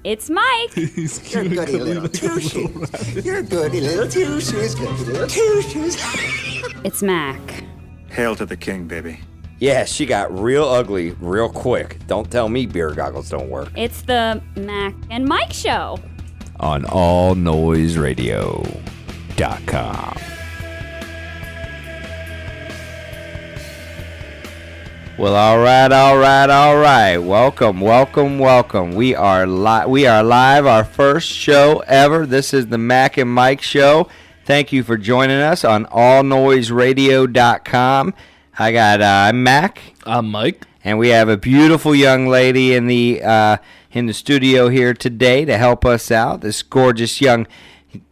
It's Mike. You're goody little two-shoes. You're goody little two-shoes, goody little two-shoes. It's Mac. Hail to the king, baby. Yeah, she got real ugly real quick. Don't tell me beer goggles don't work. It's the Mac and Mike Show. On allnoiseradio.com. Well, all right. Welcome. We are live, our first show ever. This is the Mac and Mike Show. Thank you for joining us on allnoiseradio.com. I'm Mac. I'm Mike. And we have a beautiful young lady in the studio here today to help us out. This gorgeous young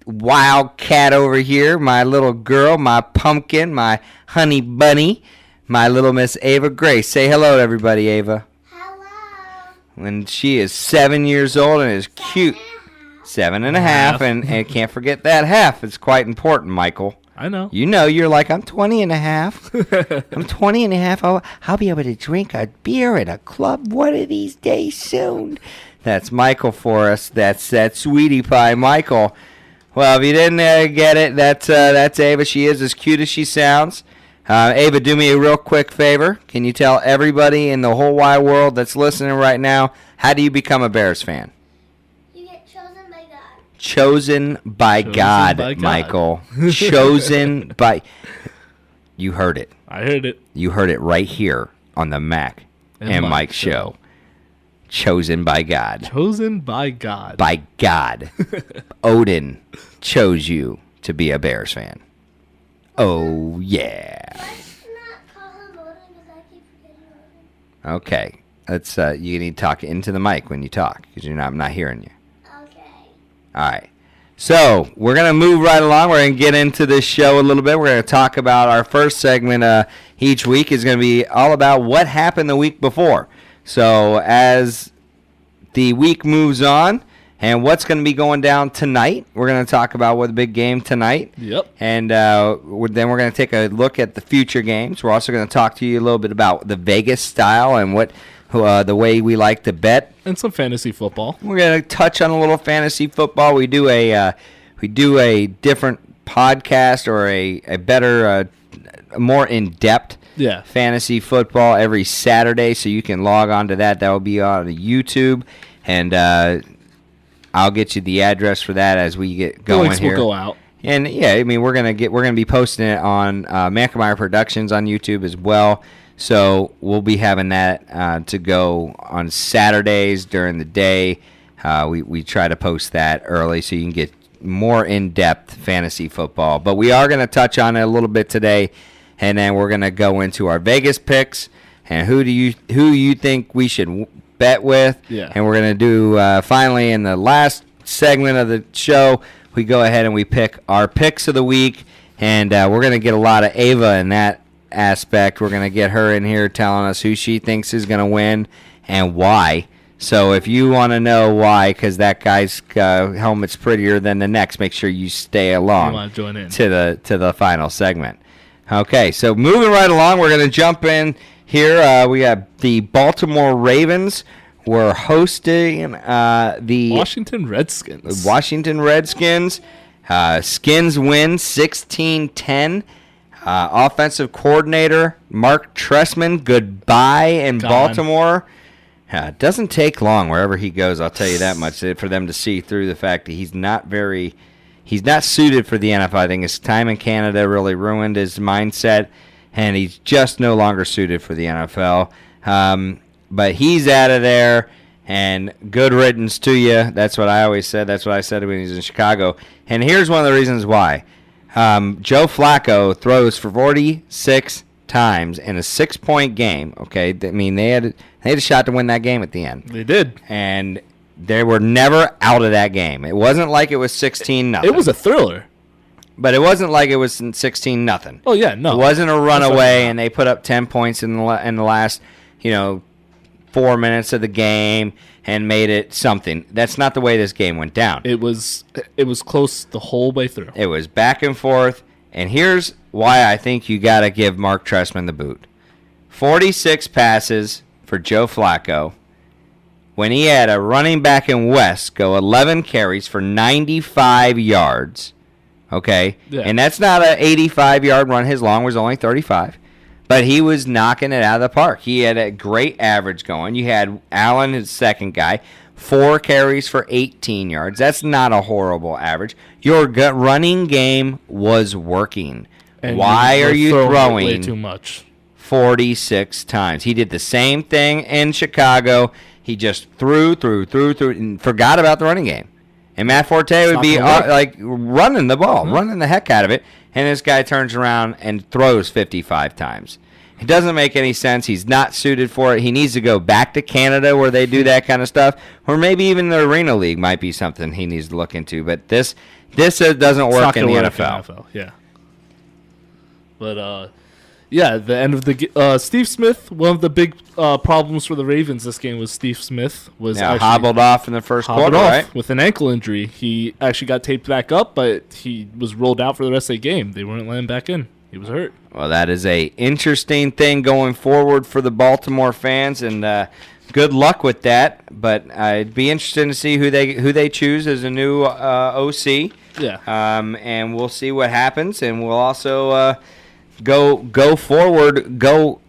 wildcat over here, my little girl, my pumpkin, my honey bunny. My little Miss Ava Grace. Say hello to everybody, Ava. Hello. When she is 7 years old and is cute. 7.5, and can't forget that half. It's quite important, Michael. I know. You know, you're like, I'm 20.5. I'm 20.5. I'll be able to drink a beer at a club one of these days soon. That's Michael for us. That's that sweetie pie, Michael. Well, if you didn't get it, that's Ava. She is as cute as she sounds. Ava, do me a real quick favor. Can you tell everybody in the whole wide world that's listening right now, how do you become a Bears fan? You get chosen by God. Chosen by God, Michael. Chosen by... You heard it. I heard it. You heard it right here on the Mac and Mike Show. Chosen by God. Chosen by God. By God. Odin chose you to be a Bears fan. Oh, yeah. Let's not call him Odin because I keep forgetting Odin. Okay. Let's, you need to talk into the mic when you talk because I'm not hearing you. Okay. All right. So, we're going to move right along. We're going to get into this show a little bit. We're going to talk about our first segment each week is going to be all about what happened the week before. So, as the week moves on, and what's going to be going down tonight, we're going to talk about what the big game tonight. Yep. And then we're going to take a look at the future games. We're also going to talk to you a little bit about the Vegas style and what the way we like to bet. And some fantasy football. We're going to touch on a little fantasy football. We do a different podcast or a better, more in-depth fantasy football every Saturday, so you can log on to that. That will be on YouTube. And I'll get you the address for that as we get going links here. Will go out. And yeah, I mean we're gonna be posting it on Mankemeyer Productions on YouTube as well. So we'll be having that to go on Saturdays during the day. We try to post that early so you can get more in-depth fantasy football. But we are gonna touch on it a little bit today, and then we're gonna go into our Vegas picks and who you think we should bet with. Yeah. And we're going to do, finally, in the last segment of the show, we go ahead and we pick our picks of the week. And we're going to get a lot of Ava in that aspect. We're going to get her in here telling us who she thinks is going to win and why. So if you want to know why, because that guy's helmet's prettier than the next, make sure you stay along You want to join in. to the final segment. Okay, so moving right along, we're going to jump in here. We got the Baltimore Ravens. We're hosting the Washington Redskins. Skins win 16-10. Offensive coordinator Mark Trestman, goodbye in Baltimore. Doesn't take long wherever he goes, I'll tell you that much, for them to see through the fact that he's not suited for the NFL. I think his time in Canada really ruined his mindset, and he's just no longer suited for the NFL. But he's out of there, and good riddance to you. That's what I always said. That's what I said when he was in Chicago. And here's one of the reasons why. Joe Flacco throws for 46 times in a 6-point game. Okay, I mean they had a shot to win that game at the end. They did, and they were never out of that game. It wasn't like it was 16-0. It was a thriller. But it wasn't like it was 16-0. Oh yeah, no. It wasn't a runaway, and they put up 10 points in the last, 4 minutes of the game and made it something. That's not the way this game went down. It was close the whole way through. It was back and forth, and here's why I think you got to give Mark Trestman the boot. 46 passes for Joe Flacco, when he had a running back in West go 11 carries for 95 yards. Okay? Yeah. And that's not an 85-yard run. His long was only 35. But he was knocking it out of the park. He had a great average going. You had Allen, his second guy, 4 carries for 18 yards. That's not a horrible average. Your gut running game was working. And Why are you throwing way too much? 46 times? He did the same thing in Chicago. He just threw, and forgot about the running game. And Matt Forte would be like running the ball, running the heck out of it. And this guy turns around and throws 55 times. It doesn't make any sense. He's not suited for it. He needs to go back to Canada where they do that kind of stuff. Or maybe even the Arena League might be something he needs to look into. But this doesn't work in the NFL. Yeah. But, yeah, the end of the Steve Smith, one of the big problems for the Ravens this game was Steve Smith was actually hobbled off in the first quarter, right? With an ankle injury. He actually got taped back up, but he was ruled out for the rest of the game. They weren't letting him back in. He was hurt. Well, that is a interesting thing going forward for the Baltimore fans, and good luck with that. But it'd be interesting to see who they choose as a new OC. Yeah. And we'll see what happens, and we'll also go forward, go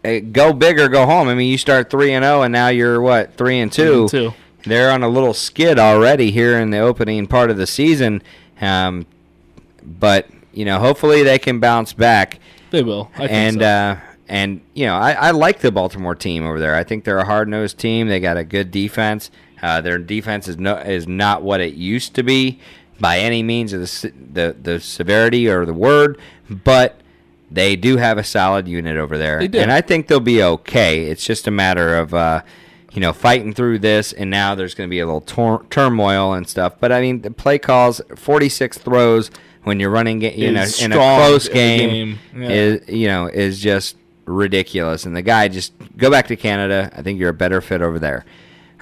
big or go home. I mean, you start 3-0, and now you're what 3-2. 3-2. They're on a little skid already here in the opening part of the season, but hopefully they can bounce back. They will. I think so. I like the Baltimore team over there. I think they're a hard-nosed team. They got a good defense. Their defense is not what it used to be by any means of the severity or the word, but they do have a solid unit over there. They do. And I think they'll be okay. It's just a matter of fighting through this, and now there's going to be a little turmoil and stuff. But I mean, the play calls, 46 throws when you're running, in a close game, is just ridiculous. And the guy, just go back to Canada. I think you're a better fit over there.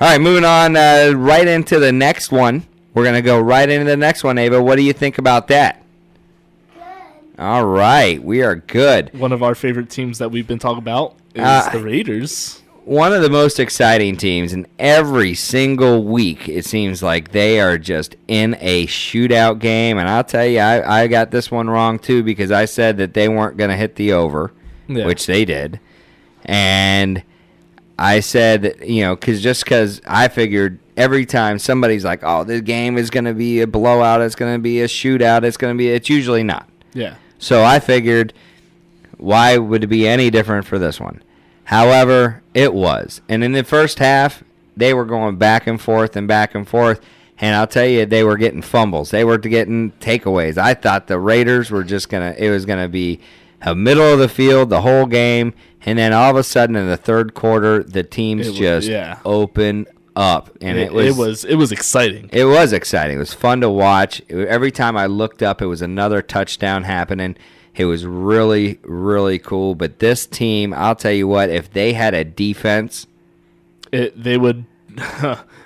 All right, moving on right into the next one. We're going to go right into the next one, Ava. What do you think about that? Good. All right, we are good. One of our favorite teams that we've been talking about is the Raiders. One of the most exciting teams, and every single week it seems like they are just in a shootout game. And I'll tell you, I got this one wrong too, because I said that they weren't going to hit the over, which they did. And I said, because I figured every time somebody's like, oh, this game is going to be a blowout, it's going to be a shootout, it's usually not. Yeah. So I figured, why would it be any different for this one? However, it was. And in the first half, they were going back and forth. And I'll tell you, they were getting fumbles. They were getting takeaways. I thought the Raiders were it was going to be a middle of the field the whole game. And then all of a sudden in the third quarter, the teams opened up. And it was exciting. It was exciting. It was fun to watch. Every time I looked up, it was another touchdown happening. It was really, really cool. But this team, I'll tell you what, if they had a defense, they would.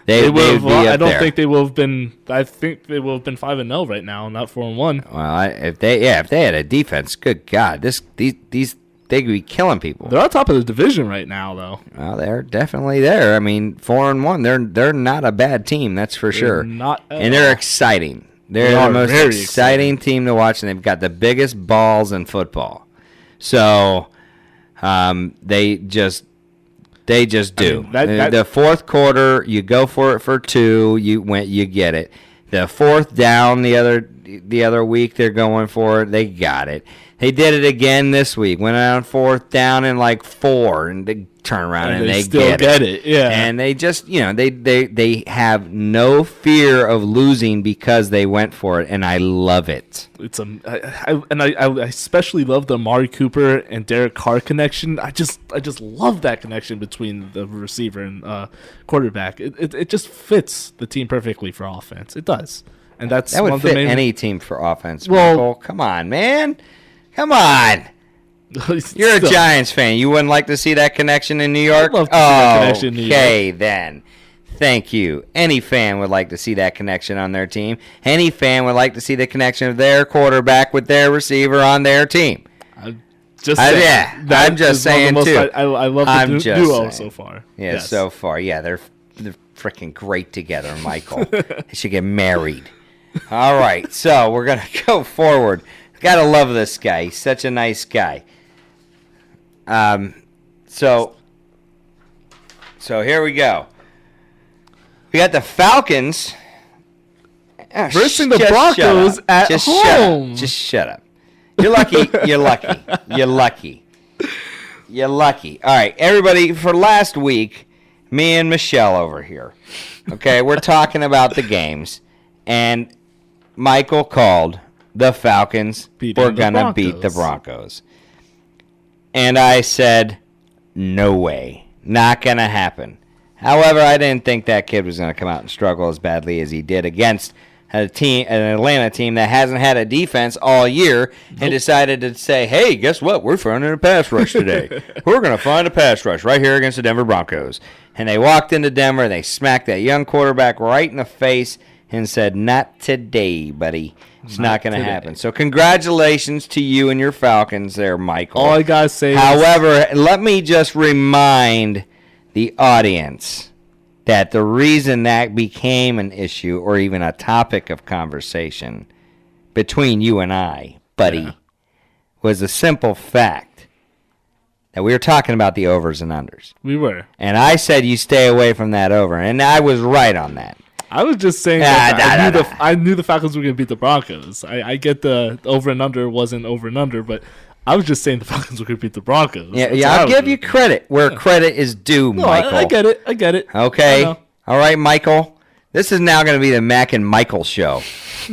they would be up there. Think they will have been. I think they will have been 5-0 right now, not 4-1. Well, if they had a defense, good God, these they could be killing people. They're on top of the division right now, though. Well, they're definitely there. I mean, 4-1. They're not a bad team, that's for sure. Not, and they're exciting. They're the most exciting team to watch, and they've got the biggest balls in football. So, they just do. I mean, the fourth quarter, you go for it for 2, you get it. The fourth down the other week, they're going for it. They got it. They did it again this week. Went on fourth down in like 4, and they turn around and they still get it. Yeah. And they just, they have no fear of losing because they went for it, and I love it. I especially love the Amari Cooper and Derek Carr connection. I just love that connection between the receiver and quarterback. It just fits the team perfectly for offense. It does. And that would fit any team for offense. Well, Michael. Come on, man. Come on. You're a Giants fan. You wouldn't like to see that connection in New York? I'd love to see that connection in New York. Okay, then. Thank you. Any fan would like to see that connection on their team. Any fan would like to see the connection of their quarterback with their receiver on their team. I'm just saying, too. I love the duo so far. Yeah, yes. So far. Yeah, they're freaking great together, Michael. They should get married. All right, so we're going to go forward. Gotta love this guy. He's such a nice guy. So here we go. We got the Falcons Versing the Broncos at home. Just shut up. You're lucky. You're lucky. You're lucky. You're lucky. All right, everybody, for last week, me and Michelle over here, okay, we're talking about the games, and Michael called the Falcons were going to beat the Broncos. And I said, no way. Not going to happen. However, I didn't think that kid was going to come out and struggle as badly as he did against an Atlanta team that hasn't had a defense all year and decided to say, hey, guess what? We're finding a pass rush today. We're going to find a pass rush right here against the Denver Broncos. And they walked into Denver, and they smacked that young quarterback right in the face and said, not today, buddy. It's not going to happen. So congratulations to you and your Falcons there, Michael. All I got to say However, let me just remind the audience that the reason that became an issue or even a topic of conversation between you and I, buddy, was the simple fact that we were talking about the overs and unders. We were. And I said you stay away from that over, and I was right on that. I was just saying that I knew the Falcons were going to beat the Broncos. I get the over and under wasn't over and under, but I was just saying the Falcons were going to beat the Broncos. Yeah, I'll give you credit where credit is due, Michael. I get it. Okay. All right, Michael. This is now going to be the Mac and Michael show.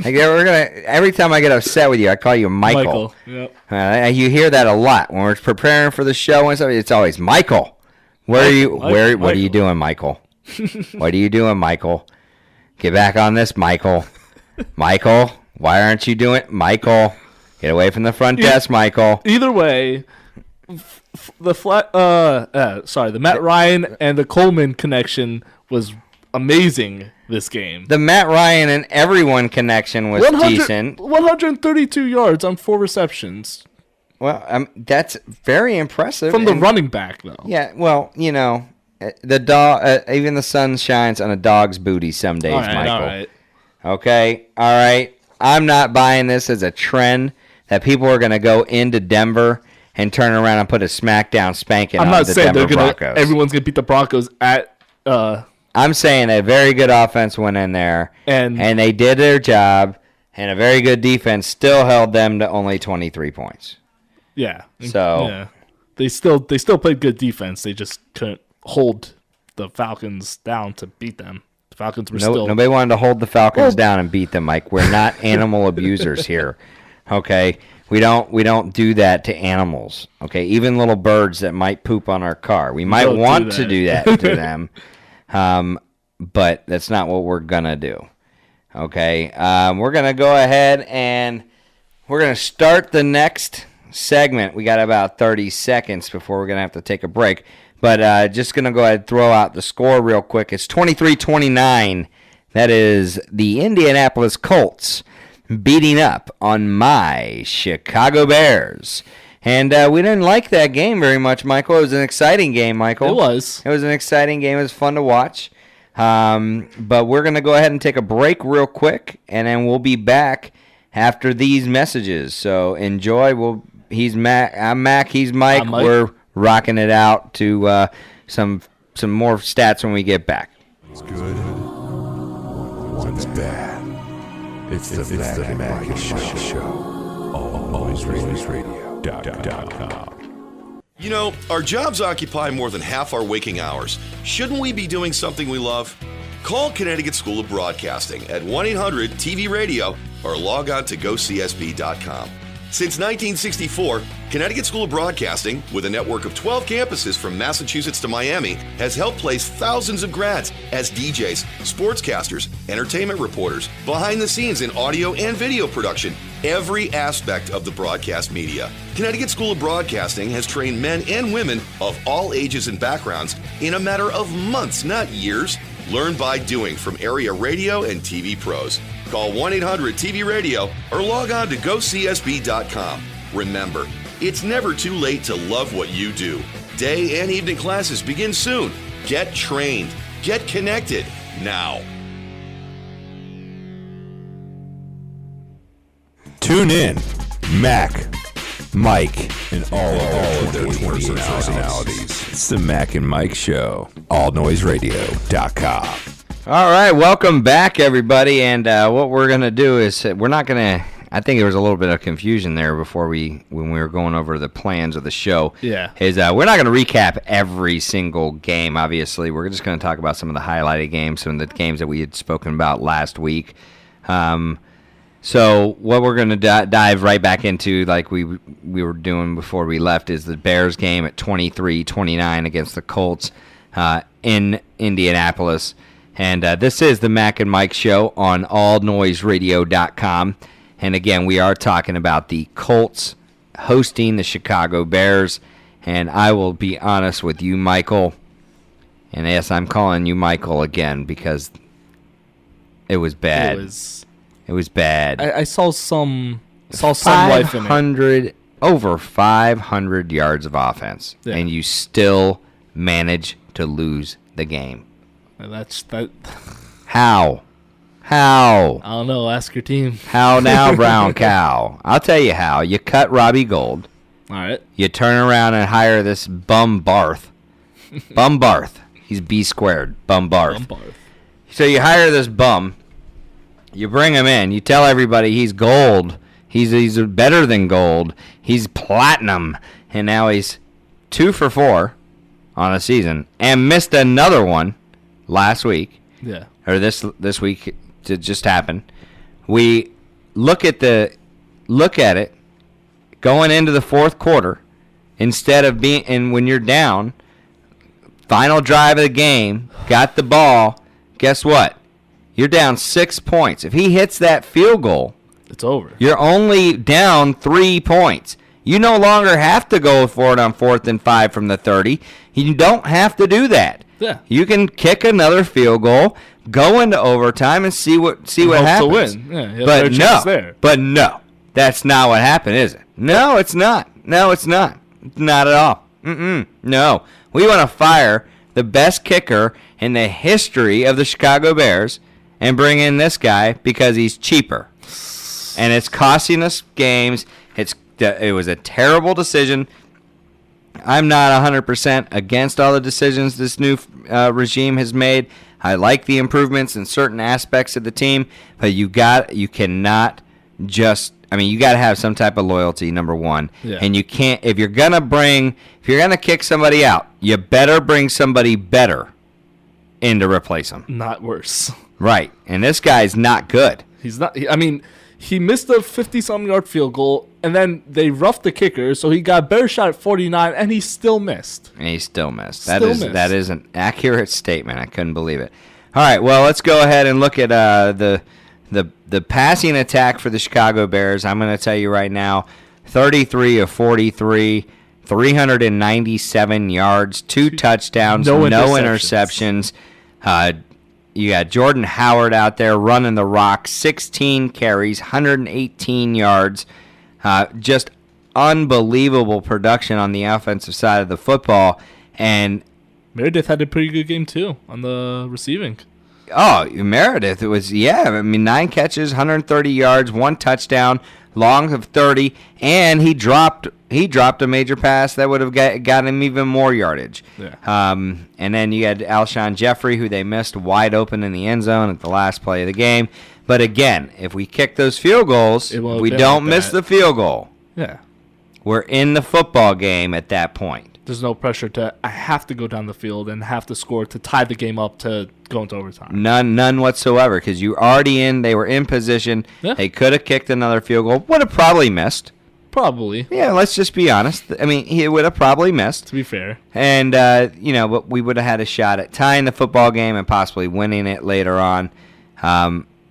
Every time I get upset with you, I call you Michael. Yep. You hear that a lot when we're preparing for the show and stuff. It's always Michael. What are you doing, Michael? What are you doing, Michael? Get back on this, Michael. Michael, why aren't you doing it, Michael? Get away from the front desk, Michael. Either way, the Matt Ryan and the Coleman connection was amazing this game. The Matt Ryan and everyone connection was decent. 132 yards on 4 receptions. Well, that's very impressive. From the running back, though. Yeah, well, the dog, even the sun shines on a dog's booty some days, Michael. All right. Okay, all right. I'm not buying this as a trend that people are going to go into Denver and turn around and put a smackdown spanking on the Denver Broncos. Everyone's going to beat the Broncos at... I'm saying a very good offense went in there, and they did their job, and a very good defense still held them to only 23 points. Yeah. So yeah. They still played good defense. They just couldn't hold the Falcons down to beat them. The Falcons were still... Nobody wanted to hold the Falcons down and beat them, Mike. We're not animal abusers here. Okay? We don't do that to animals. Okay? Even little birds that might poop on our car. We might want to do that to them. But that's not what we're going to do. Okay? We're going to go ahead and we're going to start the next segment. We got about 30 seconds before we're going to have to take a break. But just going to go ahead and throw out the score real quick. It's 23-29. That is the Indianapolis Colts beating up on my Chicago Bears. And we didn't like that game very much, Michael. It was an exciting game, Michael. It was. It was an exciting game. It was fun to watch. But we're going to go ahead and take a break real quick, and then we'll be back after these messages. So enjoy. He's Mac. I'm Mac. He's Mike. We're rocking it out to some more stats when we get back. It's good. One's bad. It's the Mac and Show. Always radio.com. You know, our jobs occupy more than half our waking hours. Shouldn't we be doing something we love? Call Connecticut School of Broadcasting at 1-800-TV-RADIO or log on to gocsb.com. Since 1964, Connecticut School of Broadcasting, with a network of 12 campuses from Massachusetts to Miami, has helped place thousands of grads as DJs, sportscasters, entertainment reporters, behind the scenes in audio and video production, every aspect of the broadcast media. Connecticut School of Broadcasting has trained men and women of all ages and backgrounds in a matter of months, not years. Learn by doing from area radio and TV pros. Call 1-800-TV-RADIO or log on to gocsb.com. Remember, it's never too late to love what you do. Day and evening classes begin soon. Get trained. Get connected now. Tune in, Mac, Mike, and all of their 20 personalities. It's the Mac and Mike Show. AllNoiseRadio.com. All right, welcome back, everybody. And what we're going to do is we're not going to... I think there was a little bit of confusion there when we were going over the plans of the show. Yeah. We're not going to recap every single game, obviously. We're just going to talk about some of the highlighted games, some of the games that we had spoken about last week. So what we're going to dive right back into, like we were doing before we left, is the Bears game at 23-29 against the Colts in Indianapolis. And this is the Mac and Mike Show on allnoiseradio.com. And again, we are talking about the Colts hosting the Chicago Bears. And I will be honest with you, Michael. And yes, I'm calling you Michael again because it was bad. It was bad. I saw some life in it. Over 500 yards of offense. Yeah. And you still manage to lose the game. And that's that. How? I don't know. Ask your team. How now, brown cow? I'll tell you how. You cut Robbie Gould. All right. You turn around and hire this bum Barth. Bum Barth. He's B squared. Bum Barth. So you hire this bum. You bring him in. You tell everybody he's gold. He's better than gold. He's platinum. And now he's 2 for 4 on a season and missed another one last week. Yeah. Or this week. It just happened. We look at it going into the fourth quarter instead of being, and when you're down, final drive of the game, got the ball, guess what? You're down 6 points. If he hits that field goal, it's over. You're only down 3 points. You no longer have to go for it on 4th and 5 from the 30. You don't have to do that. Yeah. You can kick another field goal, go into overtime, and see what happens. To win. Yeah, but no, that's not what happened, is it? No, it's not. Not at all. No, we want to fire the best kicker in the history of the Chicago Bears and bring in this guy because he's cheaper, and it's costing us games. It was a terrible decision. I'm not 100% against all the decisions this new regime has made. I like the improvements in certain aspects of the team, but you got to have some type of loyalty, number one. Yeah. And you can't, if you're going to kick somebody out, you better bring somebody better in to replace them. Not worse. Right. And this guy's not good. He's not. He missed a 50-something yard field goal, and then they roughed the kicker, so he got a better shot at 49, and he still missed. That is an accurate statement. I couldn't believe it. All right, well, let's go ahead and look at the passing attack for the Chicago Bears. I'm going to tell you right now, 33 of 43, 397 yards, 2 touchdowns, no interceptions. You got Jordan Howard out there running the rock, 16 carries, 118 yards. Just unbelievable production on the offensive side of the football. And Meredith had a pretty good game, too, on the receiving. Oh, Meredith, it was, 9 catches, 130 yards, 1 touchdown, long of 30, and he dropped a major pass that would have got him even more yardage. Yeah. And then you had Alshon Jeffrey, who they missed wide open in the end zone at the last play of the game. But again, if we kick those field goals, we don't miss the field goal. Yeah. We're in the football game at that point. There's no pressure I have to go down the field and have to score to tie the game up to go into overtime. None whatsoever, because you already they were in position. Yeah. They could have kicked another field goal. Would have probably missed. Probably. Yeah, let's just be honest. He would have probably missed. To be fair. And, but we would have had a shot at tying the football game and possibly winning it later on.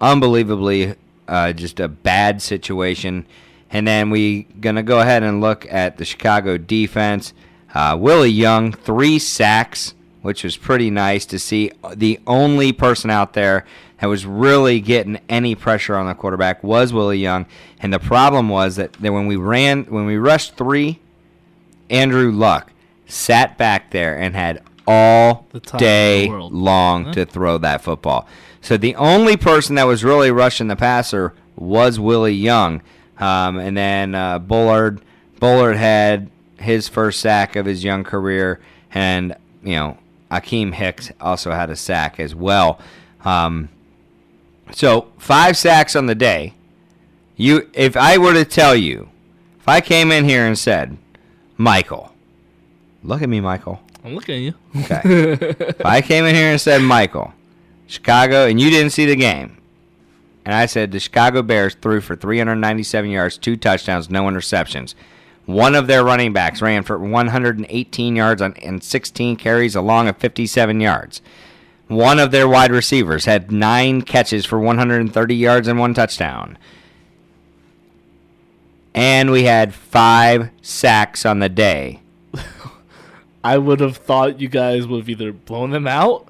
Unbelievably, just a bad situation. And then we going to go ahead and look at the Chicago defense. Willie Young, 3 sacks, which was pretty nice to see. The only person out there that was really getting any pressure on the quarterback was Willie Young. And the problem was that when we rushed 3, Andrew Luck sat back there and had all The time day in the world. long to throw that football. So the only person that was really rushing the passer was Willie Young. And then Bullard had his first sack of his young career. And, Akeem Hicks also had a sack as well. So 5 sacks on the day. If I were to tell you, if I came in here and said, Michael, look at me, Michael. I'm looking at you. Okay. If I came in here and said, Michael, Chicago, and you didn't see the game, and I said the Chicago Bears threw for 397 yards, 2 touchdowns, no interceptions. One of their running backs ran for 118 yards and 16 carries along of 57 yards. One of their wide receivers had 9 catches for 130 yards and 1 touchdown. And we had 5 sacks on the day. I would have thought you guys would have either blown them out.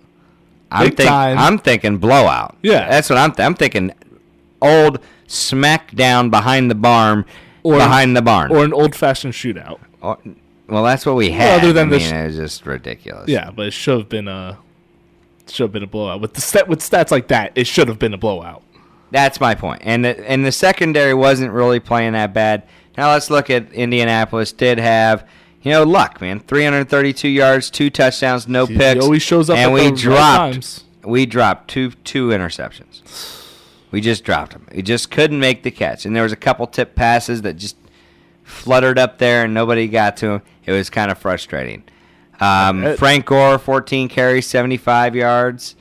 I'm thinking blowout. Yeah. That's what I'm thinking. Old smackdown behind the barn. Or an old-fashioned shootout. Well, that's what we had. Other than it was just ridiculous. Yeah, but it should have been a blowout. With stats like that, it should have been a blowout. That's my point. And the secondary wasn't really playing that bad. Now let's look at Indianapolis. Did have, luck, man. 332 yards, 2 touchdowns, no picks. He always shows up and at we the dropped. right times. We dropped two interceptions. We just dropped them. We just couldn't make the catch. And there was a couple tip passes that just fluttered up there and nobody got to him. It was kind of frustrating. Frank Gore, 14 carries, 75 yards.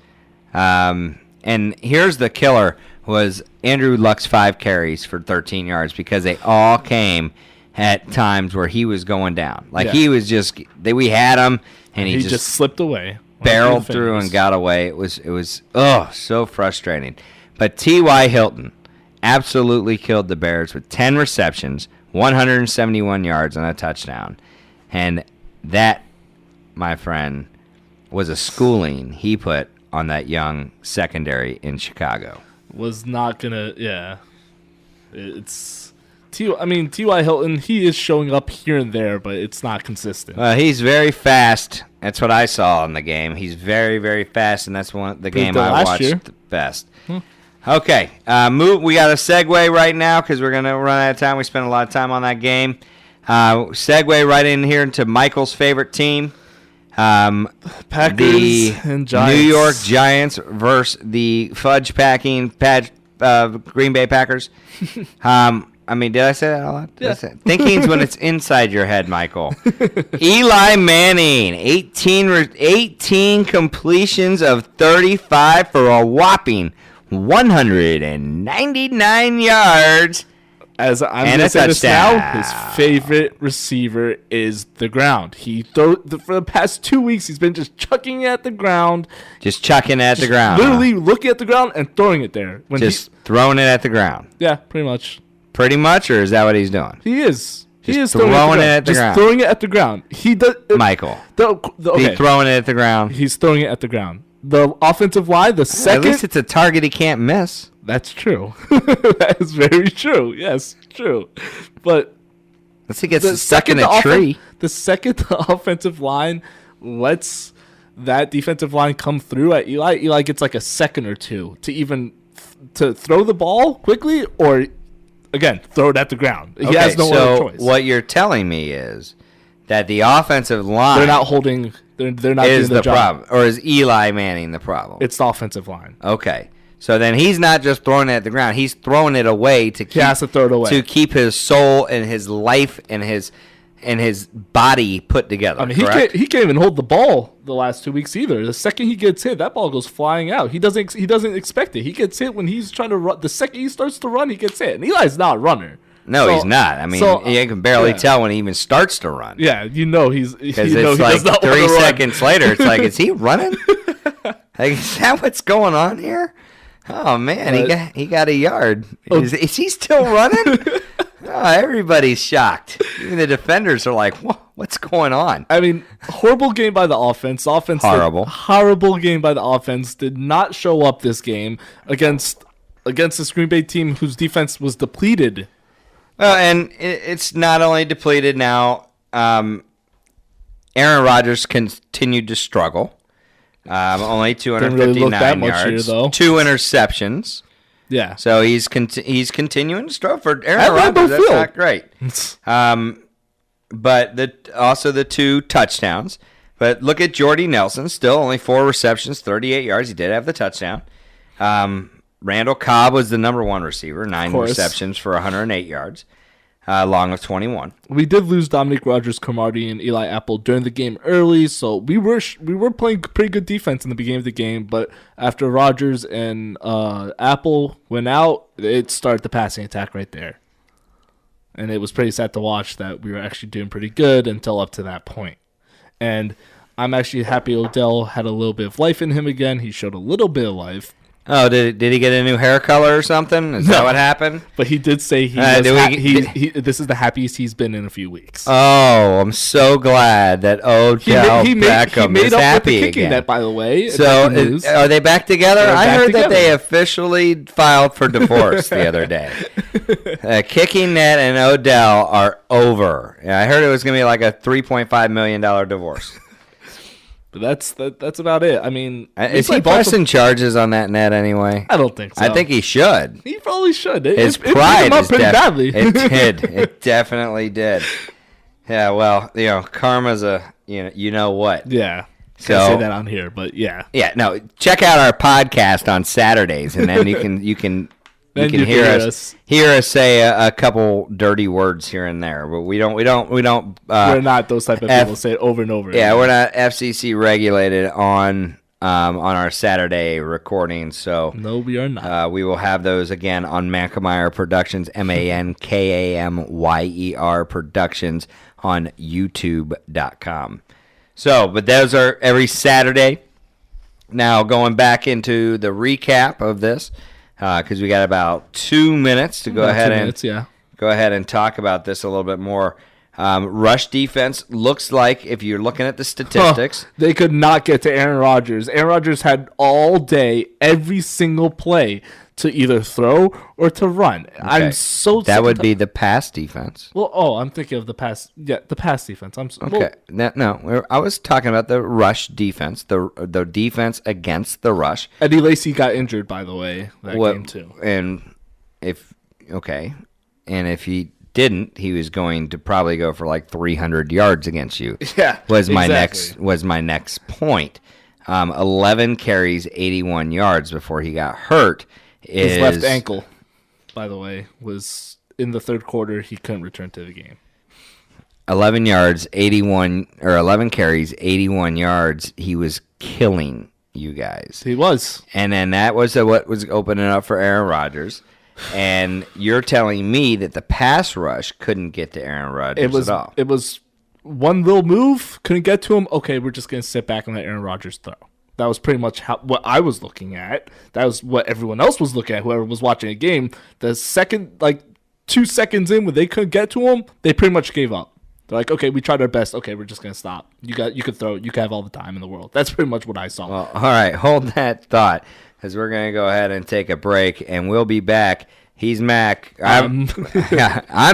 And here's the killer was Andrew Luck's 5 carries for 13 yards because they all came at times where he was going down. He was just – we had him, and he just slipped away. Barreled through and got away. It was so frustrating. But T.Y. Hilton absolutely killed the Bears with 10 receptions, 171 yards, and a touchdown. And that, my friend, was a schooling he put on that young secondary in Chicago. Was not going to, yeah. It's T.Y. Hilton, he is showing up here and there, but it's not consistent. He's very fast. That's what I saw in the game. He's very, very fast, and that's the game I watched the best. Okay, we got a segue right now because we're going to run out of time. We spent a lot of time on that game. Segue right in here into Michael's favorite team. Packers and Giants. New York Giants versus the fudge-packing Green Bay Packers. Did I say that a lot? Yeah. Thinking's when it's inside your head, Michael. Eli Manning, 18 completions of 35 for a whopping 199 yards. As I'm going to say this now, his favorite receiver is the ground. For the past 2 weeks, he's been just chucking at the ground. Just chucking at the ground. Literally looking at the ground and throwing it there. Throwing it at the ground. Yeah, pretty much. Pretty much, or is that what he's doing? He is. He is throwing it at the ground. Just throwing it at the ground. He does. Michael. Okay. Throwing it at the ground. He's throwing it at the ground. The offensive line, the second. At least it's a target he can't miss. That's true. That is very true. Yes, true. But unless he gets stuck in a tree. The second the offensive line lets that defensive line come through at Eli gets like a second or two to even to throw the ball quickly or, again, throw it at the ground. He has no other choice. What you're telling me is that the offensive line they're not holding. They're not is doing the job. problem, or is Eli Manning the problem? It's the offensive line. Okay, so then he's not just throwing it at the ground; he's throwing it away to keep. He has to throw it away to keep his soul and his life and his body put together. He can't even hold the ball the last 2 weeks either. The second he gets hit, that ball goes flying out. He doesn't expect it. He gets hit when he's trying to run. The second he starts to run, he gets hit. And Eli's not a runner. No, he's not. You can barely tell when he even starts to run. Yeah, he's because it's like 3 seconds later. It's like, is he running? Is that what's going on here? Oh man, he got a yard. Is he still running? Everybody's shocked. Even the defenders are like, what's going on? Horrible game by the offense. Horrible game by the offense. Did not show up this game against this Green Bay team whose defense was depleted. And it's not only depleted now. Aaron Rodgers continued to struggle. Only Didn't really look 259 that much here, yards, though. 2 interceptions. Yeah. So he's continuing to struggle for At Aaron Lambeau Rodgers. That's Field. not great. But also the 2 touchdowns. But look at Jordy Nelson, still only 4 receptions, 38 yards. He did have the touchdown. Randall Cobb was the number 1 receiver, 9 receptions for 108 yards, along with 21. We did lose Dominique Rodgers-Cromartie and Eli Apple during the game early, so we were playing pretty good defense in the beginning of the game. But after Rodgers and Apple went out, it started the passing attack right there, and it was pretty sad to watch that we were actually doing pretty good until up to that point. And I'm actually happy Odell had a little bit of life in him again. He showed a little bit of life. Oh, did he get a new hair color or something? Is that what happened? But he did say this is the happiest he's been in a few weeks. Oh, I'm so glad that Odell Beckham is happy with the kicking again. net, by the way. So, are they back together? I heard that they together. Officially filed for divorce the other day. Kicking net and Odell are over. I heard it was going to be like a $3.5 million divorce. But that's about it. I mean, is he pressing charges on that net anyway? I don't think so. I think he should. He probably should. His it pride beat him up is pretty badly. It did. It definitely did. Yeah. Well, karma's a you know what. Yeah. So Can't say that on here, but yeah. Yeah. No. Check out our podcast on Saturdays, and then you can hear us say a couple dirty words here and there, but we don't. We're not those type of people say it over and over. Yeah, we're not FCC regulated on our Saturday recordings. So no, we are not. We will have those again on Mankamyer Productions, MANKAMYER Productions on YouTube.com. So, but those are every Saturday. Now going back into the recap of this. Because we got about 2 minutes to go ahead and talk about this a little bit more. Rush defense looks like, if you're looking at the statistics, they could not get to Aaron Rodgers. Aaron Rodgers had all day, every single play, to either throw or to run. Okay. I'm so that would be the pass defense. Well, I'm thinking of the pass. Yeah, the pass defense. Okay. No, I was talking about the rush defense, the defense against the rush. Eddie Lacy got injured, by the way, that game too. And if he didn't, he was going to probably go for like 300 yards against you. Yeah, was my next point. 11 carries, 81 yards before he got hurt. His left ankle, by the way, was in the third quarter. He couldn't return to the game. 11 carries, 81 yards. He was killing you guys. He was. And then that was what was opening up for Aaron Rodgers. And you're telling me that the pass rush couldn't get to Aaron Rodgers at all. It was one little move, couldn't get to him. Okay, we're just going to sit back and let Aaron Rodgers throw. That was pretty much what I was looking at. That was what everyone else was looking at, whoever was watching a game. The second, 2 seconds in, when they couldn't get to him, they pretty much gave up. They're like, okay, we tried our best. Okay, we're just going to stop. You could throw. You can have all the time in the world. That's pretty much what I saw. Well, all right, hold that thought, because we're going to go ahead and take a break, and we'll be back. He's Mac. I'm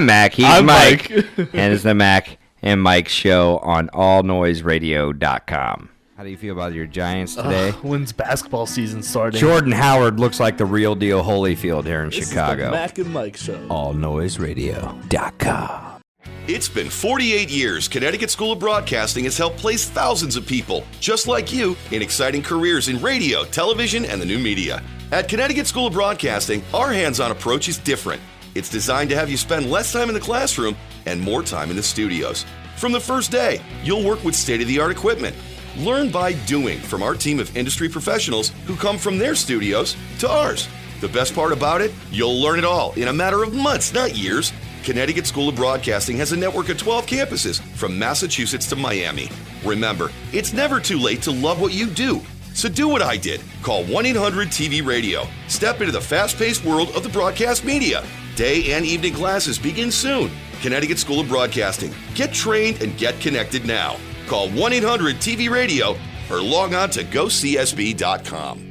Mac. He's Mike. And it's the Mac and Mike Show on allnoiseradio.com. How do you feel about your Giants today? When's basketball season starting? Jordan Howard looks like the real deal Holyfield here in Chicago. Is the Mac and Mike Show. allnoiseradio.com. It's been 48 years Connecticut School of Broadcasting has helped place thousands of people, just like you, in exciting careers in radio, television, and the new media. At Connecticut School of Broadcasting, our hands-on approach is different. It's designed to have you spend less time in the classroom and more time in the studios. From the first day, you'll work with state-of-the-art equipment. Learn by doing from our team of industry professionals who come from their studios to ours. The best part about it, you'll learn it all in a matter of months, not years. Connecticut School of Broadcasting has a network of 12 campuses from Massachusetts to Miami. Remember, it's never too late to love what you do. So do what I did. Call 1-800-TV-RADIO. Step into the fast-paced world of the broadcast media. Day and evening classes begin soon. Connecticut School of Broadcasting. Get trained and get connected now. Call 1-800-TV-RADIO or log on to GoCSB.com.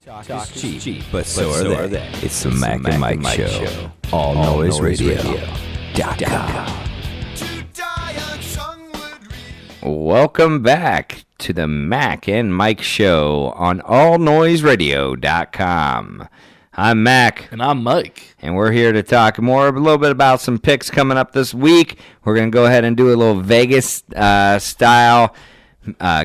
Talk cheap, but so are they. It's the Mac and Mike Show. Allnoiseradio.com. Welcome back to the Mac and Mike Show on allnoiseradio.com. I'm Mac. And I'm Mike. And we're here to talk a little bit about some picks coming up this week. We're going to go ahead and do a little Vegas style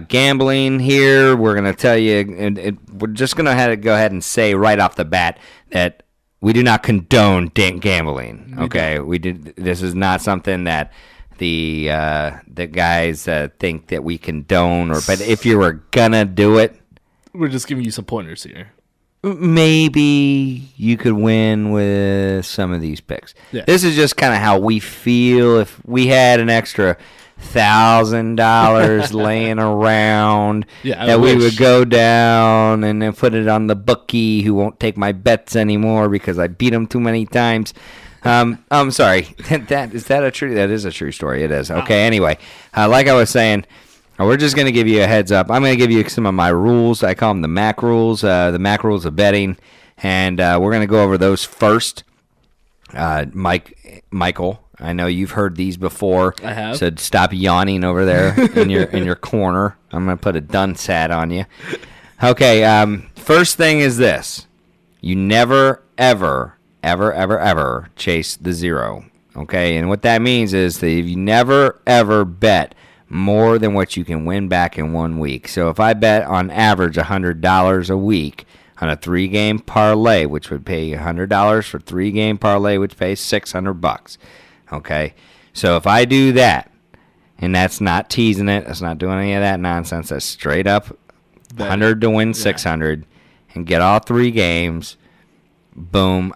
gambling here. We're going to tell you, we're just going to go ahead and say right off the bat that we do not condone gambling. Okay, this is not something that the guys think that we condone. But if you were gonna do it, we're just giving you some pointers here. Maybe you could win with some of these picks. Yeah. This is just kind of how we feel. If we had an extra $1,000 laying around, that we would go down and then put it on the bookie who won't take my bets anymore because I beat him too many times. I'm sorry. That is a true story. It is. Okay. Anyway, like I was saying, we're just going to give you a heads up. I'm going to give you some of my rules. I call them the MAC rules, the MAC rules of betting, and we're going to go over those first. Michael, I know you've heard these before. I have. So stop yawning over there in your corner. I'm going to put a dunce hat on you. Okay. First thing is this: you never, ever chase the zero. Okay, and what that means is that you never ever bet more than what you can win back in 1 week. So if I bet on average $100 a week on a 3-game parlay, which would pay $100 for 3-game parlay, which pays $600. Okay, so if I do that, and that's not teasing it, that's not doing any of that nonsense, that's straight up 100 to win 600, and get all 3 games, boom.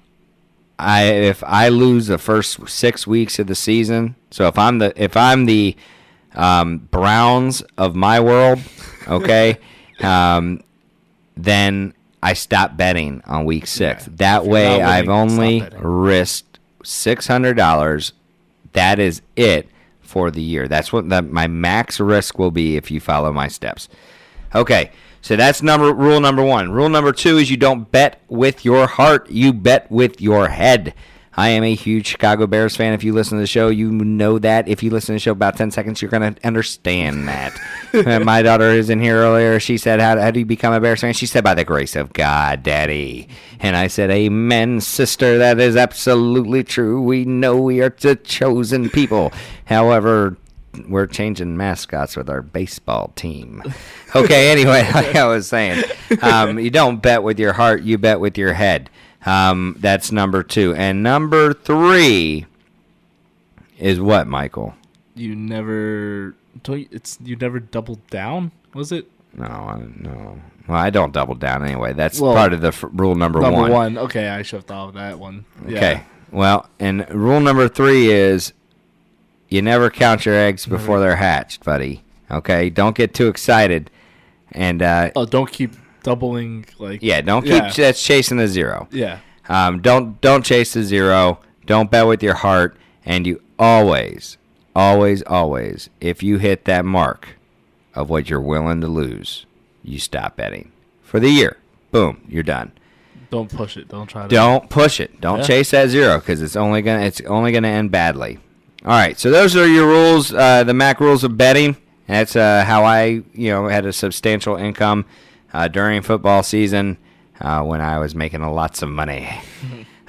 If I lose the first 6 weeks of the season, so if I'm the Browns of my world, okay, then I stop betting on week 6. Yeah. That way, I've only risked $600. That is it for the year. That's what my max risk will be if you follow my steps. Okay, so that's rule number 1. Rule number 2 is you don't bet with your heart. You bet with your head. I am a huge Chicago Bears fan. If you listen to the show, you know that. If you listen to the show about 10 seconds, you're going to understand that. My daughter is in here earlier. She said, how do you become a Bears fan? She said, by the grace of God, Daddy. And I said, amen, sister. That is absolutely true. We know we are the chosen people. However, we're changing mascots with our baseball team. Okay, anyway, like I was saying, you don't bet with your heart. You bet with your head. That's number 2. And number 3 is what, Michael? You never doubled down, was it? No. Well, I don't double down anyway. That's part of the rule number 1. Number 1. Okay, I shoved off that one. Yeah. Okay. Well, and rule number 3 is you never count your eggs before they're hatched, buddy. Okay? Don't get too excited. And don't keep doubling don't keep that's chasing the zero. Yeah. Don't chase the zero. Don't bet with your heart, and you always, if you hit that mark of what you're willing to lose, you stop betting for the year. Boom, you're done. Don't push it. Don't try to. Don't push it. Don't chase that zero because it's only gonna end badly. All right, so those are your rules. The MAC rules of betting. That's how I had a substantial income during football season when I was making lots of money.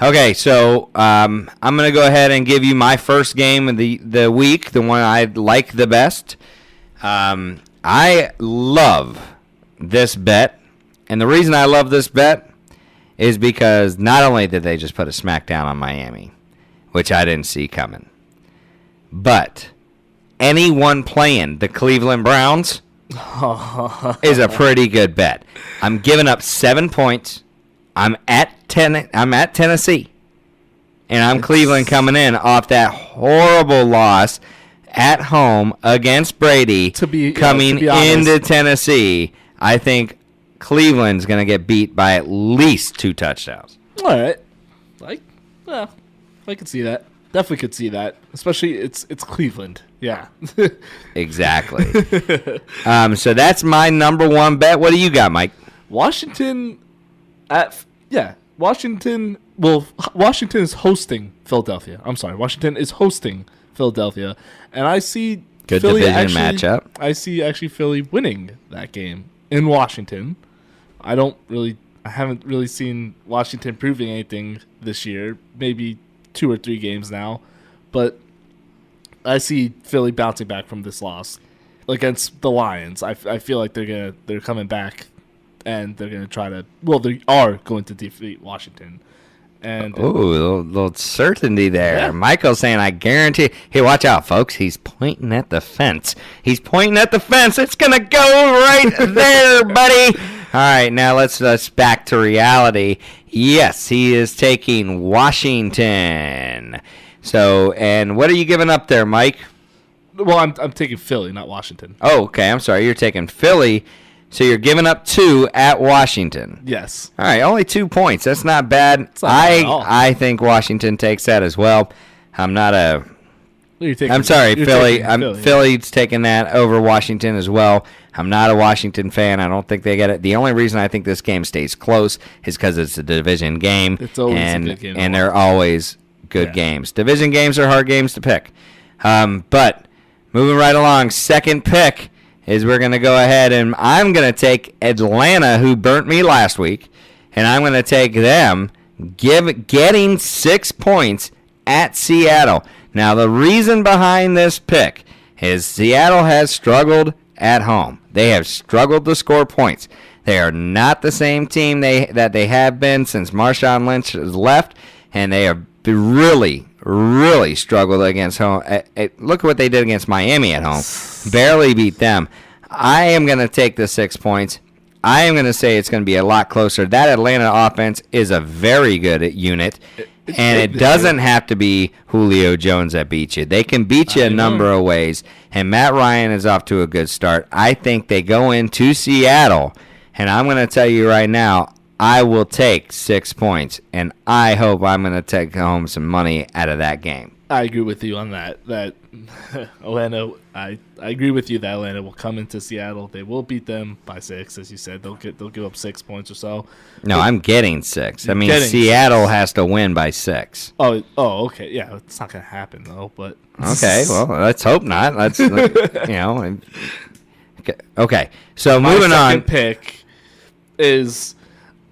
Okay, so I'm going to go ahead and give you my first game of the week, the one I like the best. I love this bet, and the reason I love this bet is because not only did they just put a smackdown on Miami, which I didn't see coming, but anyone playing the Cleveland Browns is a pretty good bet. I'm giving up 7 points. I'm at Tennessee, and I'm Cleveland coming in off that horrible loss at home against Brady. Coming into Tennessee, I think Cleveland's going to get beat by at least 2 touchdowns. All right, I can see that. Definitely could see that, especially it's Cleveland. Yeah, exactly. So that's my number 1 bet. What do you got, Mike? Washington Washington is hosting Philadelphia. I'm sorry, Washington is hosting Philadelphia, and I see Good Philly division matchup. I see actually Philly winning that game in Washington. I haven't really seen Washington proving anything this year. Maybe 2 or 3 games now, but I see Philly bouncing back from this loss against the Lions. I feel like they're coming back, and they're gonna try to. Well, they are going to defeat Washington. And Ooh, little certainty there. Yeah. Michael's saying, I guarantee. Hey, watch out, folks. He's pointing at the fence. He's pointing at the fence. It's going to go right there, buddy. All right, now let's back to reality. Yes, he is taking Washington. So, and what are you giving up there, Mike? well, I'm taking Philly, not Washington. Oh, okay. I'm sorry. You're taking Philly. So you're giving up 2 at Washington. Yes. All right, only 2 points. That's not bad. It's not bad at all. I think Washington takes that as well. I'm not a. You're taking, I'm sorry, you're Philly. taking Philly. Philly's taking that over Washington as well. I'm not a Washington fan. I don't think they get it. The only reason I think this game stays close is because it's a division game. It's always a good game to and watch. they're always good Yeah. games. Division games are hard games to pick. But moving right along, second pick is we're going to go ahead and I'm going to take Atlanta, who burnt me last week, and I'm going to take them getting 6 points at Seattle. Now, the reason behind this pick is Seattle has struggled at home. They have struggled to score points. They are not the same team that they have been since Marshawn Lynch has left, and they have really struggled against home. Look at what they did against Miami at home. Barely beat them. I am going to take the 6 points. I am going to say it's going to be a lot closer. That Atlanta offense is a very good unit, and it doesn't have to be Julio Jones that beats you. They can beat you a number of ways, and Matt Ryan is off to a good start. I think they go into Seattle, and I'm going to tell you right now, I will take 6 points, and I hope I'm going to take home some money out of that game. I agree with you on that. That Atlanta, I agree with you that Atlanta will come into Seattle. They will beat them by 6, as you said. They'll give up 6 points or so. No, I'm getting 6. I mean, Getting Seattle has to win by 6. Oh, okay. Yeah, it's not gonna happen though. But Okay, well, let's hope not. Let's Okay, so my moving second on. pick is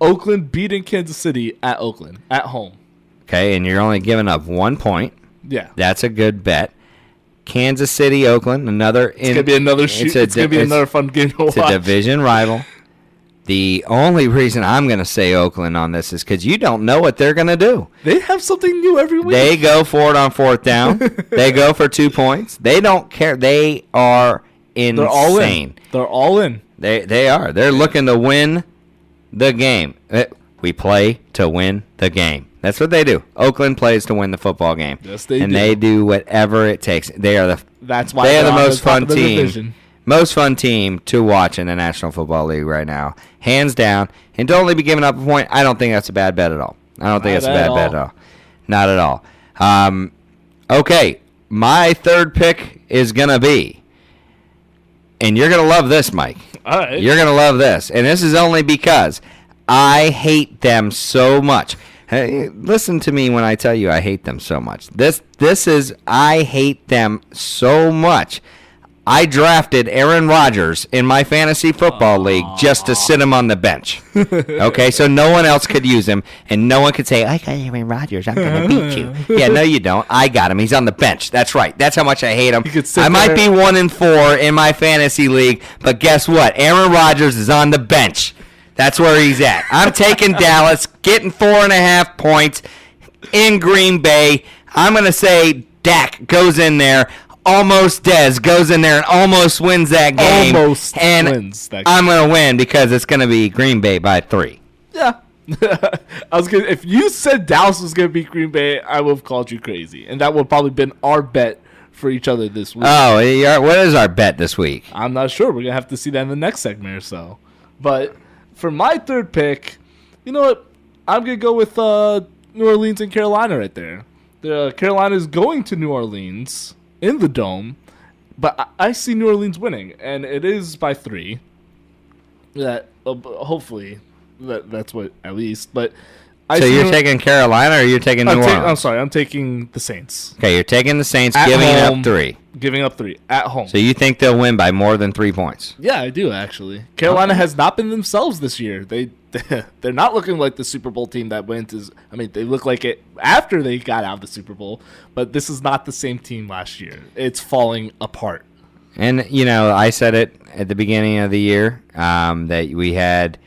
Oakland beating Kansas City at Oakland at home. Okay, and you're only giving up 1 point. Yeah, That's a good bet. Kansas City, Oakland, another. it's gonna be another shoot. It's gonna be another fun game to watch. It's a division rival. The only reason I'm going to say Oakland on this is because you don't know what they're going to do. They have something new every week. They go for it on 4th down. They go for 2 points. They don't care. They are insane. They're all in. They're all in. They are. They're looking to win the game. We play to win the game. That's what they do. Oakland plays to win the football game. Yes, they and do. they do whatever it takes. They are That's why they are they're the on most top fun of the team. division. Most fun team to watch in the National Football League right now. Hands down. And to only be giving up a point, I don't think that's a bad bet at all. I don't think that's a bad bet at all. Not at all. Okay, my third pick is going to be, and you're going to love this, Mike. All right. You're going to love this. And this is only because I hate them so much. Hey, listen to me when I tell you I hate them so much. This is, I hate them so much. I drafted Aaron Rodgers in my fantasy football league just to sit him on the bench. Okay, so no one else could use him, and no one could say, I got Aaron Rodgers, I'm going to beat you. Yeah, no, you don't. I got him. He's on the bench. That's right. That's how much I hate him. could sit I might there- be 1-4 in my fantasy league, but guess what? Aaron Rodgers is on the bench. That's where he's at. I'm taking Dallas, getting 4.5 points in Green Bay. I'm going to say Dak goes in there. Almost Dez goes in there and almost wins that game. Almost and wins that game. I'm going to win because it's going to be Green Bay by 3. Yeah. I was gonna. If you said Dallas was gonna beat Green Bay, I would have called you crazy, and that would probably been our bet for each other this week. Oh, what is our bet this week? I'm not sure. We're gonna have to see that in the next segment or so. But for my third pick, you know what? I'm gonna go with New Orleans and Carolina right there. Carolina is going to New Orleans in the Dome, but I see New Orleans winning, and it is by 3. That hopefully that's what at least. But So you're taking Carolina, or you're taking New Orleans? I'm sorry, I'm taking the Saints. Okay, you're taking the Saints, At giving home, up 3. Giving up 3 at home. So you think they'll win by more than 3 points? Yeah, I do actually. Carolina has not been themselves this year. They're not looking like the Super Bowl team that went. They look like it after they got out of the Super Bowl, but this is not the same team last year. It's falling apart. And I said it at the beginning of the year that we had.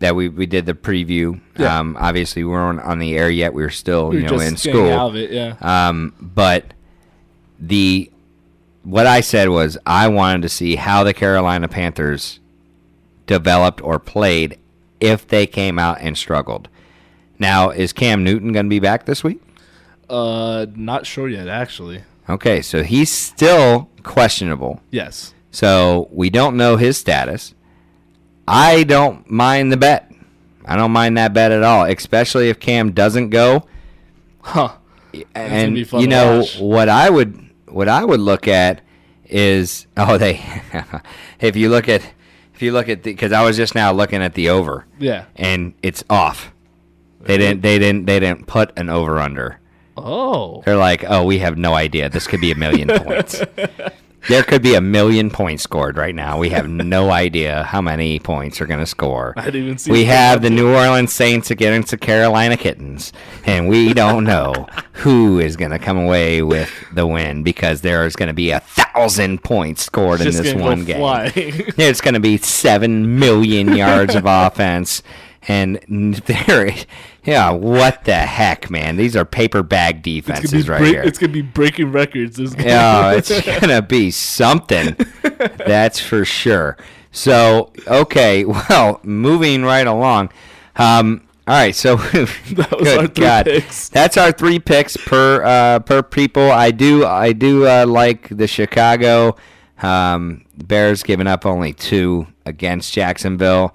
That we did the preview. Yeah. Obviously, we weren't on the air yet. We were still, We were just in getting school. out of it, yeah. But what I said was I wanted to see how the Carolina Panthers developed or played if they came out and struggled. Now, is Cam Newton going to be back this week? Not sure yet, actually. Okay, so he's still questionable. Yes. So we don't know his status. I don't mind the bet. I don't mind that bet at all, especially if Cam doesn't go. Huh. And be fun to watch. what I would look at is if you look at because I was just now looking at the over. Yeah. And it's off. They didn't put an over under. Oh. They're like, "Oh, we have no idea. This could be 1 million points." There could be 1 million points scored right now. We have no idea how many points are going to score. I didn't even see. We have the New Orleans Saints against the Carolina Kittens, and we don't know who is going to come away with the win because there is going to be 1,000 points scored in this one game. It's going to be 7 million yards of offense. And what the heck, man? These are paper bag defenses right here. It's going to be breaking records. It's going to be something. That's for sure. So, okay, well, moving right along. All right, so that was our 3 picks. That's our 3 picks per people. I do like the Chicago Bears giving up only 2 against Jacksonville.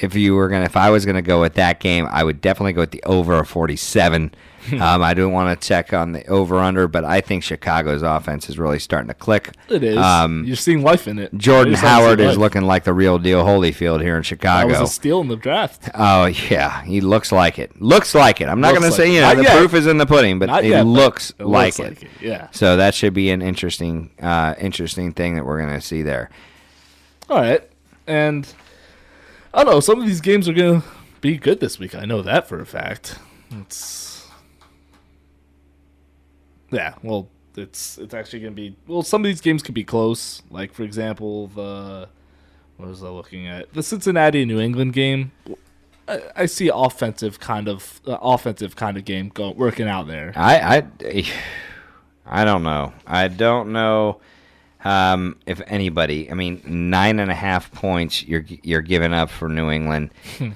If I was gonna go with that game, I would definitely go with the over 47. I do want to check on the over under, but I think Chicago's offense is really starting to click. It is. You're seeing life in it. Jordan Howard is looking like the real deal Holyfield here in Chicago. That was a steal in the draft. Oh yeah, he looks like it. I'm not gonna say the proof is in the pudding, but it looks like it. Yeah. So that should be an interesting thing that we're gonna see there. All right, and I don't know. Some of these games are going to be good this week. I know that for a fact. It's actually going to be... Well, some of these games could be close. Like, for example, what was I looking at? The Cincinnati New England game. I see offensive kind of game working out there. I don't know. I don't know. If anybody, 9.5 points you're giving up for New England.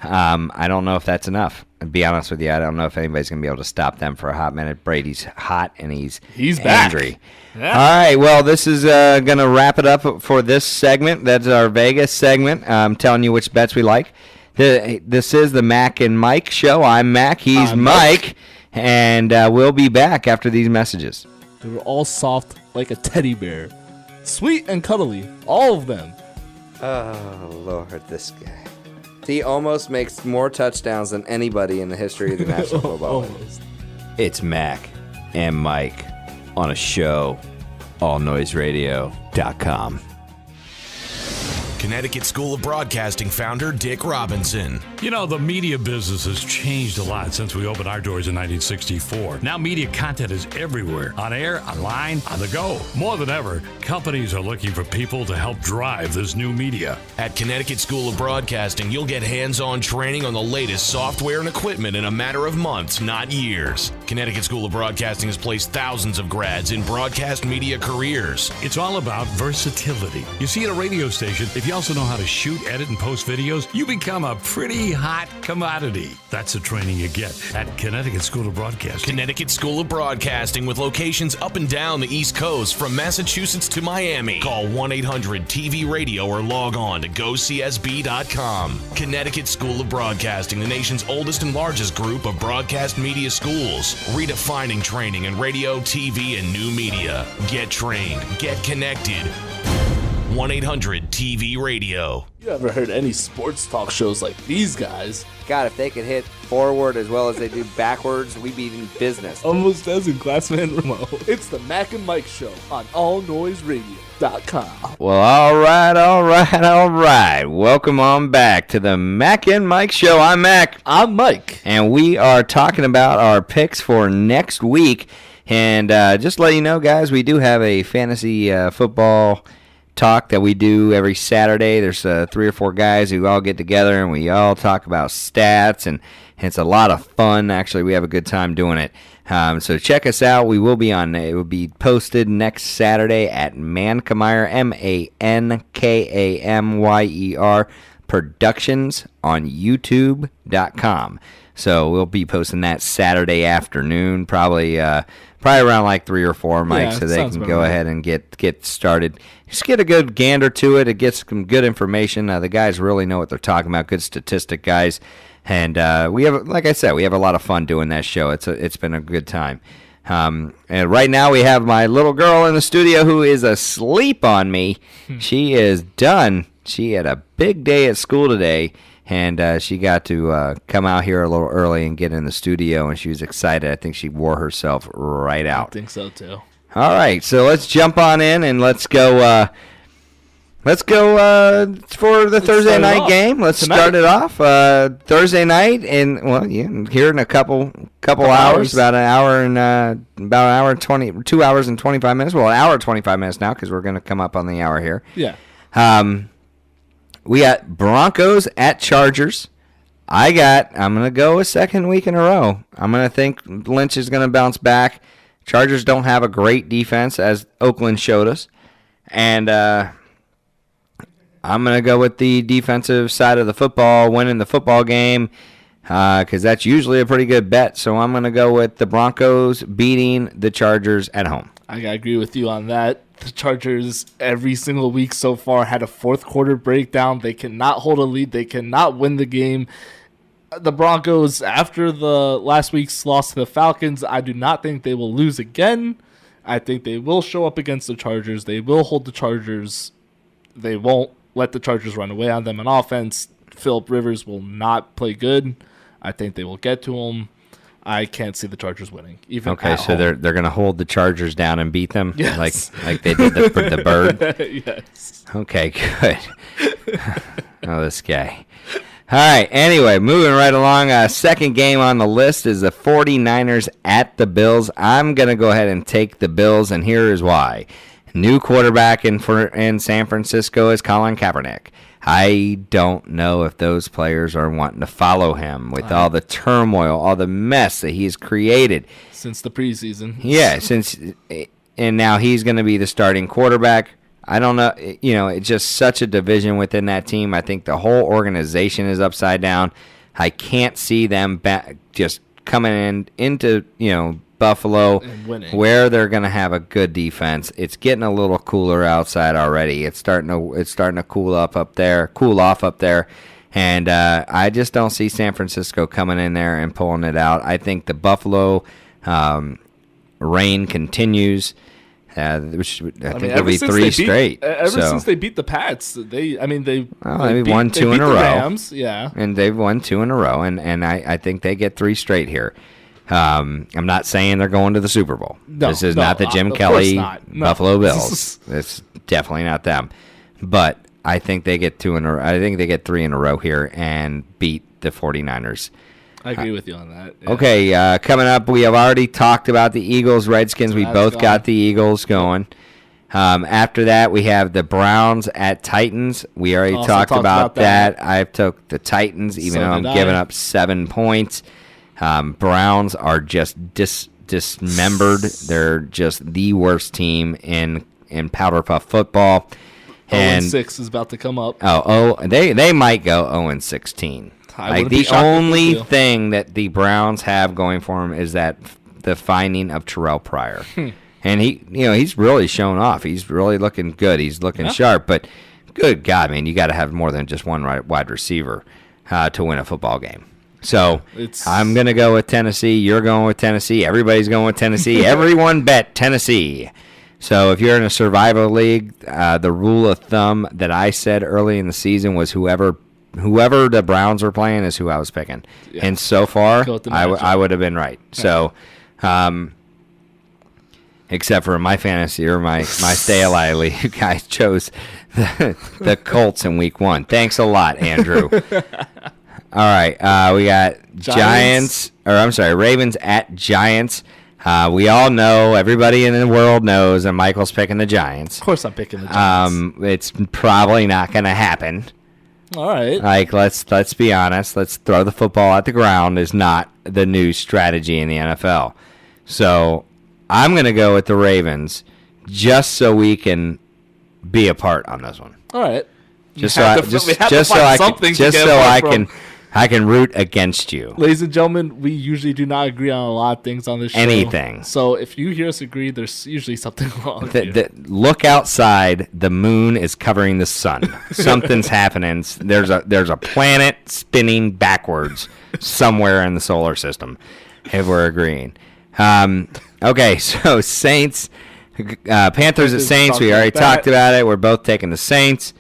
I don't know if that's enough. To be honest with you, I don't know if anybody's gonna be able to stop them for a hot minute. Brady's hot and he's angry. Yeah. All right, well, this is gonna wrap it up for this segment. That's our Vegas segment. I'm telling you which bets we like. This is the Mac and Mike show. I'm Mac. He's Mike, and we'll be back after these messages. They were all soft like a teddy bear. Sweet and cuddly, all of them. Oh, Lord, this guy. He almost makes more touchdowns than anybody in the history of the National Football League. It's Mac and Mike on a show, allnoiseradio.com. Connecticut School of Broadcasting founder Dick Robinson. You know, the media business has changed a lot since we opened our doors in 1964. Now media content is everywhere, on air, online, on the go. More than ever, companies are looking for people to help drive this new media. At Connecticut School of Broadcasting, you'll get hands-on training on the latest software and equipment in a matter of months, not years. Connecticut School of Broadcasting has placed thousands of grads in broadcast media careers. It's all about versatility. You see, at a radio station, if you also know how to shoot, edit, and post videos, you become a pretty hot commodity. That's the training you get at Connecticut School of Broadcasting. Connecticut School of Broadcasting with locations up and down the East Coast from Massachusetts to Miami. Call 1-800-TV-RADIO or log on to GoCSB.com. Connecticut School of Broadcasting, the nation's oldest and largest group of broadcast media schools. Redefining training in radio, TV, and new media. Get trained. Get connected. 1-800-TV Radio. You ever heard any sports talk shows like these guys? God, if they could hit forward as well as they do backwards, we'd be in business. Almost as in Glassman Remo. It's the Mac and Mike Show on allnoiseradio.com. Well, all right. Welcome on back to the Mac and Mike Show. I'm Mac. I'm Mike. And we are talking about our picks for next week. And just to let you know, guys, we do have a fantasy football talk that we do every Saturday. There's 3 or 4 guys who all get together and we all talk about stats, and it's a lot of fun. Actually, we have a good time doing it. So check us out. We will be on. It will be posted next Saturday at Mankamyer, MANKAMYER Productions on YouTube.com. So we'll be posting that Saturday afternoon, probably around like 3 or 4, Mike, so they can go ahead and get started. Just get a good gander to it. It gets some good information. The guys really know what they're talking about. Good statistic guys, and we have, like I said, we have a lot of fun doing that show. It's been a good time. And right now we have my little girl in the studio who is asleep on me. She is done. She had a big day at school today. And she got to come out here a little early and get in the studio, and she was excited. I think she wore herself right out. I think so, too. All right, so let's jump on in, and let's go for the Thursday night game. Let's start it off. Thursday night, and here in a couple hours, about an hour and 2 hours and 25 minutes. Well, an hour and 25 minutes now, because we're going to come up on the hour here. Yeah. We got Broncos at Chargers. I'm going to go a second week in a row. I'm going to think Lynch is going to bounce back. Chargers don't have a great defense, as Oakland showed us. And I'm going to go with the defensive side of the football, winning the football game, because that's usually a pretty good bet. So I'm going to go with the Broncos beating the Chargers at home. I agree with you on that. The Chargers every single week so far had a fourth quarter breakdown. They cannot hold a lead. They cannot win the game. The Broncos, after the last week's loss to the Falcons, I do not think they will lose again. I think they will show up against the Chargers. They will hold the Chargers. They won't let the Chargers run away on them on offense. Phillip Rivers will not play good. I think they will get to him. I can't see the Chargers winning. Okay, so they're going to hold the Chargers down and beat them, yes, like they did the Bird. Yes. Okay, good. Oh, this guy. All right. Anyway, moving right along. Second game on the list is the 49ers at the Bills. I'm going to go ahead and take the Bills, and here is why. New quarterback in San Francisco is Colin Kaepernick. I don't know if those players are wanting to follow him with all the turmoil, all the mess that he's created. Since the preseason. Yeah, and now he's going to be the starting quarterback. I don't know. It's just such a division within that team. I think the whole organization is upside down. I can't see them just coming into Buffalo, where they're going to have a good defense. It's getting a little cooler outside already. It's starting to cool off up there, and I just don't see San Francisco coming in there and pulling it out. I think the Buffalo reign continues, which I think will be 3 straight. Since they beat the Pats, they won 2 in a row. Rams, yeah, and they've won 2 in a row, and I think they get 3 straight here. I'm not saying they're going to the Super Bowl. This is not the Jim Kelly Buffalo Bills. It's definitely not them. But I think they get 2 in a row. I think they get 3 in a row here and beat the 49ers. I agree with you on that. Yeah. Okay, coming up, we have already talked about the Eagles, Redskins. We both got the Eagles going. After that, we have the Browns at Titans. We already talked about that. I took the Titans, even though I'm giving up 7 points. Browns are just dismembered. They're just the worst team in Powder Puff football. 0-6 is about to come up. They might go 0-16. Like the only thing that the Browns have going for them is that the finding of Terrell Pryor, and he's really shown off. He's really looking good. He's looking sharp. But good God, man, you got to have more than just one wide receiver to win a football game. So I'm going to go with Tennessee. You're going with Tennessee. Everybody's going with Tennessee. Everyone bet Tennessee. So if you're in a survival league, the rule of thumb that I said early in the season was whoever the Browns were playing is who I was picking. Yeah. And so far, Go with the I would have been right. So, except for my fantasy or my stay alive league, you guys chose the Colts in week 1. Thanks a lot, Andrew. All right, we got Ravens at Giants. We all know, everybody in the world knows that Michael's picking the Giants. Of course I'm picking the Giants. It's probably not going to happen. All right. Like, let's be honest. Let's throw the football at the ground is not the new strategy in the NFL. So I'm going to go with the Ravens just so we can be apart on this one. All right. Just so I can root against you. Ladies and gentlemen, we usually do not agree on a lot of things on this show. Anything. So if you hear us agree, there's usually something wrong with you. Look outside. The moon is covering the sun. Something's happening. There's a planet spinning backwards somewhere in the solar system, if we're agreeing. Okay, so Saints, Panthers at Saints. We already talked about it. We're both taking the Saints.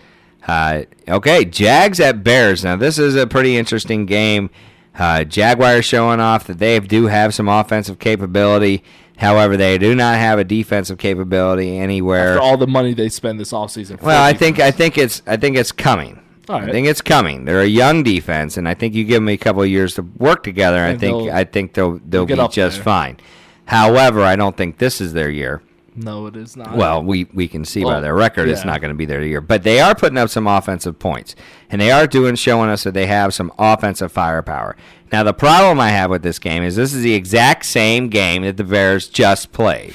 Okay, Jags at Bears. Now, this is a pretty interesting game. Jaguars showing off that they do have some offensive capability. However, they do not have a defensive capability anywhere. After all the money they spend this offseason. Well, I think it's coming. All right. I think it's coming. They're a young defense, and I think you give them a couple of years to work together. I think they'll be just fine. However, I don't think this is their year. No, it is not. Well, we can see by their record it's not going to be their year. But they are putting up some offensive points. And they are showing us that they have some offensive firepower. Now, the problem I have with this game is this is the exact same game that the Bears just played.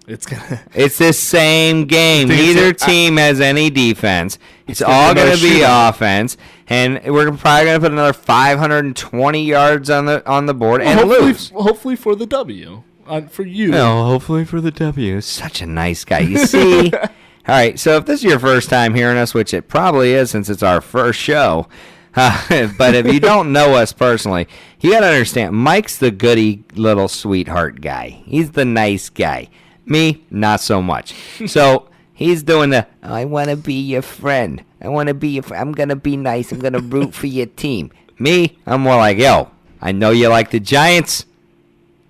It's this same game. Neither team has any defense. It's all going to be offense. And we're probably going to put another 520 yards on the board and lose. Hopefully for the W. For you. No, hopefully for the W. Such a nice guy. You see? All right, so if this is your first time hearing us, which it probably is since it's our first show, but if you don't know us personally, you got to understand, Mike's the goody little sweetheart guy. He's the nice guy. Me, not so much. So he's doing I want to be your friend. I'm going to be nice. I'm going to root for your team. Me, I'm more like, yo, I know you like the Giants.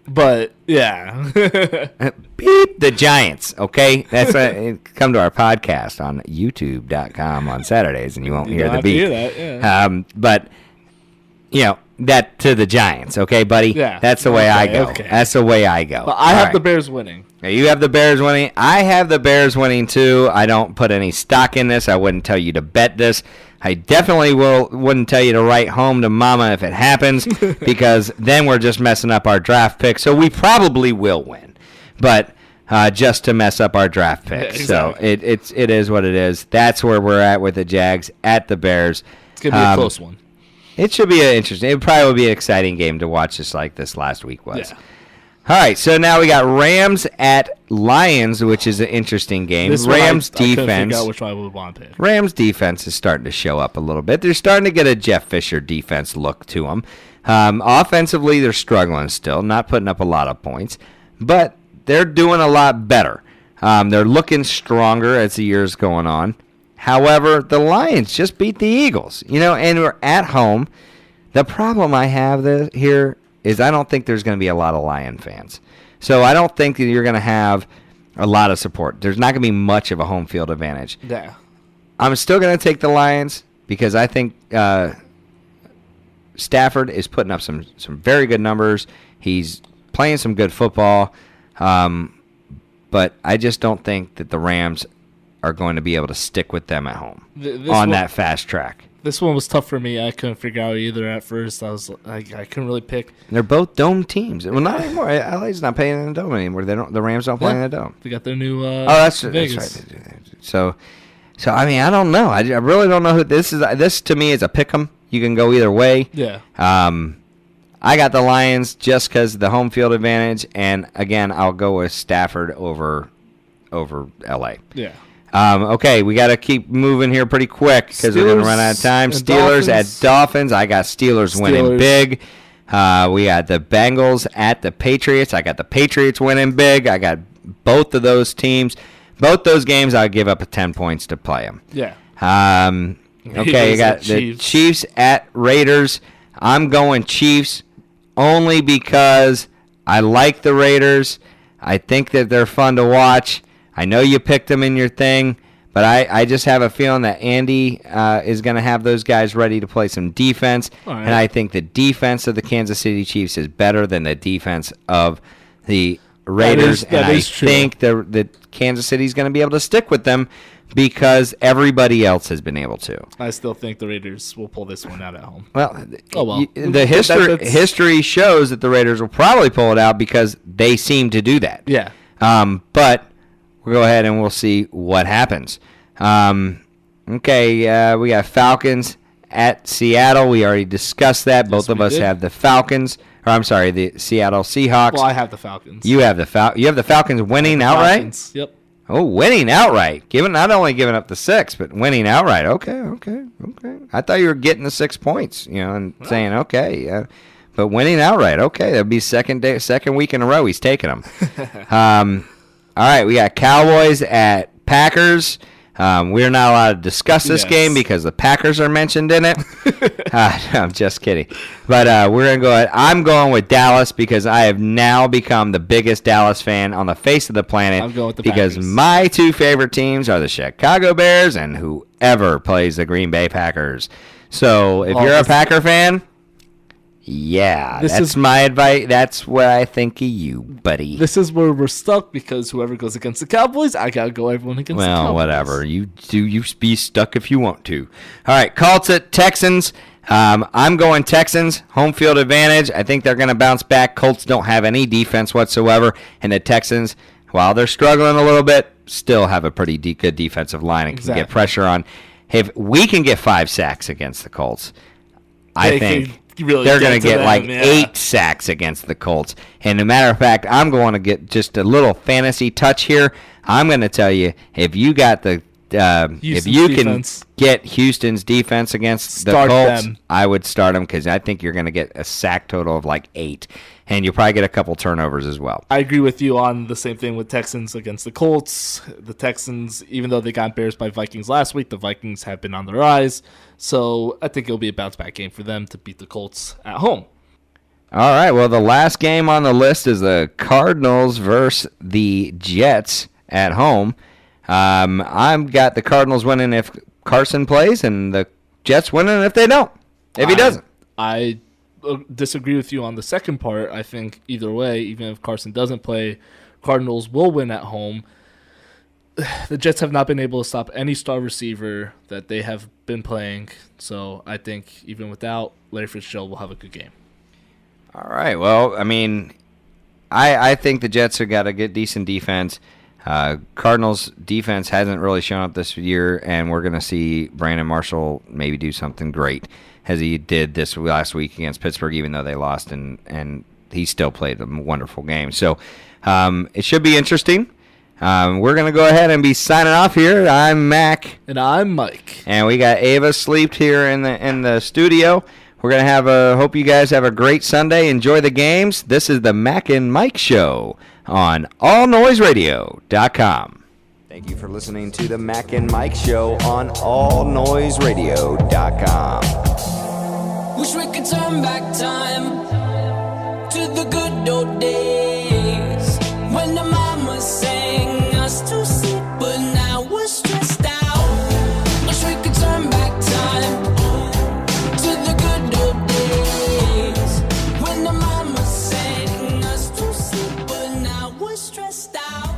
But yeah, beep the Giants. Okay, that's come to our podcast on YouTube.com on Saturdays, and you won't hear the beep. Hear that, yeah. But that to the Giants. Okay, buddy. Yeah, that's the way I go. Okay. That's the way I go. But I have the Bears winning. You have the Bears winning. I have the Bears winning too. I don't put any stock in this. I wouldn't tell you to bet this. I definitely wouldn't tell you to write home to mama if it happens, because then we're just messing up our draft pick. So we probably will win, but just to mess up our draft pick. Yeah, exactly. So it is what it is. That's where we're at with the Jags at the Bears. It's gonna be a close one. It should be interesting. It probably will be an exciting game to watch, just like this last week was. Yeah. All right, so now we got Rams at Lions, which is an interesting game. Rams defense. I couldn't figure out which one I would want to pick. Rams defense is starting to show up a little bit. They're starting to get a Jeff Fisher defense look to them. Offensively, they're struggling still, not putting up a lot of points, but they're doing a lot better. They're looking stronger as the year's going on. However, the Lions just beat the Eagles, and we're at home. The problem I have here is I don't think there's going to be a lot of Lion fans. So I don't think that you're going to have a lot of support. There's not going to be much of a home field advantage. Yeah. I'm still going to take the Lions because I think Stafford is putting up some very good numbers. He's playing some good football. But I just don't think that the Rams are going to be able to stick with them at home that fast track. This one was tough for me. I couldn't figure out either at first. I couldn't really pick. They're both dome teams. Well, not anymore. LA's not playing in the dome anymore. The Rams don't play in the dome. They got their new. That's Vegas. right. So I mean, I don't know. I really don't know who this is. This to me is a pick 'em. You can go either way. Yeah. I got the Lions just because of the home field advantage, and again, I'll go with Stafford over LA. Yeah. Okay, we got to keep moving here pretty quick because we're going to run out of time. Steelers at Dolphins. I got Steelers winning big. We got the Bengals at the Patriots. I got the Patriots winning big. I got both of those teams. Both those games, I'll give up 10 points to play them. Yeah. Okay, you got the Chiefs at Raiders. I'm going Chiefs only because I like the Raiders. I think that they're fun to watch. I know you picked them in your thing, but I just have a feeling that Andy is going to have those guys ready to play some defense. Right. And I think the defense of the Kansas City Chiefs is better than the defense of the Raiders. That is true. Think that Kansas City is going to be able to stick with them because everybody else has been able to. I still think the Raiders will pull this one out at home. Well, the history shows that the Raiders will probably pull it out because they seem to do that. Yeah. But we'll go ahead and we'll see what happens. Okay, we got Falcons at Seattle. We already discussed that. Both of us have the Falcons. Or I'm sorry, the Seattle Seahawks. Well, I have the Falcons. You have the Falcons winning outright? Falcons. Yep. Oh, winning outright. Not only giving up the 6, but winning outright. Okay. I thought you were getting the 6 points, and saying, okay. But winning outright, okay. That'd be second week in a row he's taking them. All right, we got Cowboys at Packers. We're not allowed to discuss this game because the Packers are mentioned in it. I'm just kidding. But we're going to go ahead. I'm going with Dallas because I have now become the biggest Dallas fan on the face of the planet. I'm going with the because Packers. My two favorite teams are the Chicago Bears and whoever plays the Green Bay Packers. So if you're a Packer fan, that's my advice. That's what I think of you, buddy. This is where we're stuck because whoever goes against the Cowboys, I got to go everyone against the Cowboys. Well, whatever. You be stuck if you want to. All right, Colts at Texans. I'm going Texans. Home field advantage. I think they're going to bounce back. Colts don't have any defense whatsoever. And the Texans, while they're struggling a little bit, still have a pretty good defensive line and can get pressure on. If we can get 5 sacks against the Colts, I think they're going to get 8 sacks against the Colts. And as a matter of fact, I'm going to get just a little fantasy touch here. I'm going to tell you, if you got the if you can get Houston's defense against the Colts, I would start them because I think you're going to get a sack total of 8. And you'll probably get a couple turnovers as well. I agree with you on the same thing with Texans against the Colts. The Texans, even though they got embarrassed by Vikings last week, the Vikings have been on the rise. So I think it'll be a bounce-back game for them to beat the Colts at home. All right, well, the last game on the list is the Cardinals versus the Jets at home. I've got the Cardinals winning if Carson plays and the Jets winning if they don't, if he doesn't. I disagree with you on the second part. I think either way, even if Carson doesn't play, Cardinals will win at home. The Jets have not been able to stop any star receiver that they have been playing, so I think even without Larry Fitzgerald, will have a good game. All right, well, I mean, I think the Jets have got a good, decent defense. Cardinals defense hasn't really shown up this year, and we're going to see Brandon Marshall maybe do something great as he did this last week against Pittsburgh, even though they lost, and he still played a wonderful game. So it should be interesting. We're going to go ahead and be signing off here. I'm Mac. And I'm Mike. And we got Ava sleeped here in the studio. We're going to hope you guys have a great Sunday. Enjoy the games. This is the Mac and Mike Show on allnoiseradio.com. Thank you for listening to the Mac and Mike Show on allnoiseradio.com. Wish we could turn back time to the good old days when the mama sang us to sleep, but now we're stressed out. Wish we could turn back time to the good old days when the mama sang us to sleep, but now we're stressed out.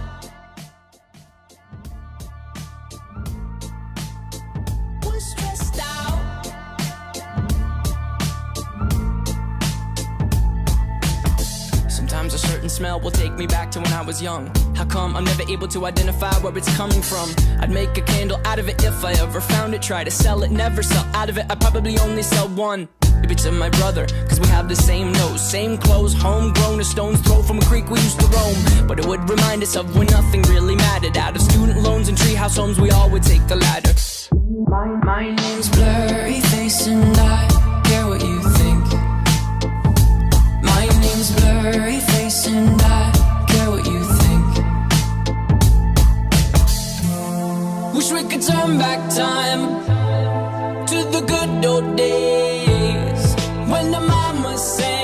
We're stressed out. Sometimes a certain smell will take me back to when I was young. How come I'm never able to identify where it's coming from? I'd make a candle out of it if I ever found it. Try to sell it, never sell out of it. I'd probably only sell one. Maybe to my brother, cause we have the same nose, same clothes, homegrown, a stone's throw from a creek we used to roam. But it would remind us of when nothing really mattered. Out of student loans and treehouse homes, we all would take the ladder. My name's Blurry Face and I care what you think. My name's Blurry Face and I care what you think. time to the good old days when the mama sang